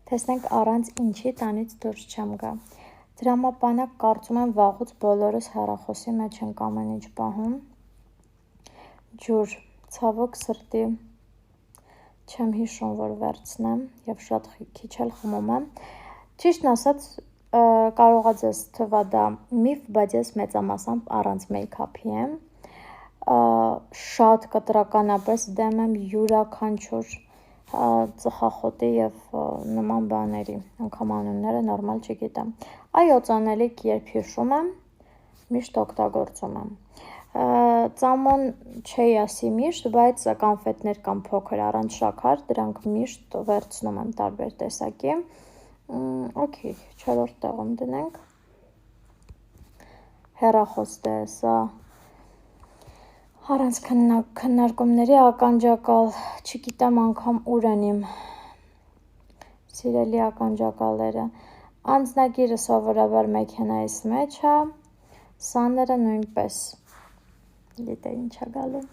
Տեսնենք առանց ինչի տանից դուրս չեմ գա։ Դրամապանակ կարծում եմ վաղուց բոլորս հեռախոսի մեջ ենք ամեն ինչ պահում։ Ջուր, ցավոք սրտի չեմ հիշում, որ վերցնեմ և շատ քիչ էլ խմում եմ։ Ճիշտն ասած, կարող է ձեզ թվա դա միֆ, բայց ես մեծամասամբ առանց մեյքափի եմ։ Շատ կտրականապես դեմ եմ յուրաքանչյուր ծխախոտի և նման բաների, անգամ անունները նորմալ չգիտեմ։ Այո, ծանելիք երբ հիշում եմ, միշտ օգտագործում եմ։ Ծամոն չէի ասի միշտ, բայց կանֆետներ կան փոքր առանց շաքար, դրանք միշտ վերցնում եմ տարբեր տեսակի։ Okay, չորրորդ տեղում դնենք։ Հեռախոս դե սա առանց քննարկումների ականջակալ, չգիտեմ անգամ ուր են իմ սիրելի ականջակալները։ Անձնագիրը սովորաբար մեքենայիս մեջ է, սաները նույնպես, գիտե ինչ է գալու։